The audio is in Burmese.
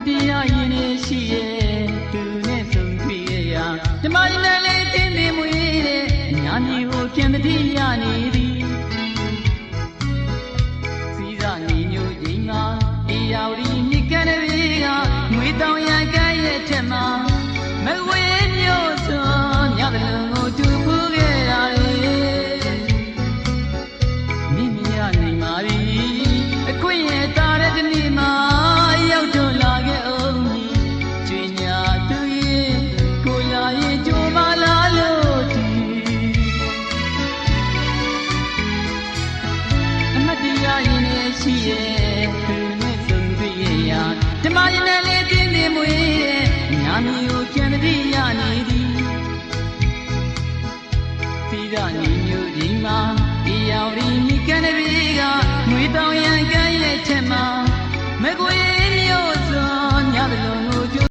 တရားရင်နေရှိရဲ့သူနဲ့ဆုံးတွေ့ရဓမ္မရည်နဲ့လေးတင်းနေမွေးတဲ့ညာမြေကိုပြန်တတိယနေသည်စီးစာနေညိုချိန်မှာအေယာဝတီမြစ်ကမ်းတွေကငွေတောင်ရကဲရဲ့ထက်မှာမဝေးမျိုးစွန်ညတဲ့လုံးကိုတူဖူးခဲ့တာလေမိမရနိုင်ပါပြီအခွင့်ရဲ့တာတဲ့ဒီနေ့မှာရောက်တော့လာခဲ့အောင်ကျွေညာသူရဲ့ကိုလာရဲ့ကြိုးမလာလို့ဒီအမတရားရင်နဲ့ရှိရဲ့သူနဲ့ဆုံးတွေ့ရဓမ္မရင်နဲ့လေးတင်းနေမွေးတဲ့ညာမျိုးပြန်တတိယနေသည်စီးကနေမျိုးဒီမှာဒီရောက်ဒီမိကန်တွေကငွေတောင်ရန်ကဲရဲ့ချက်မှာမကွေ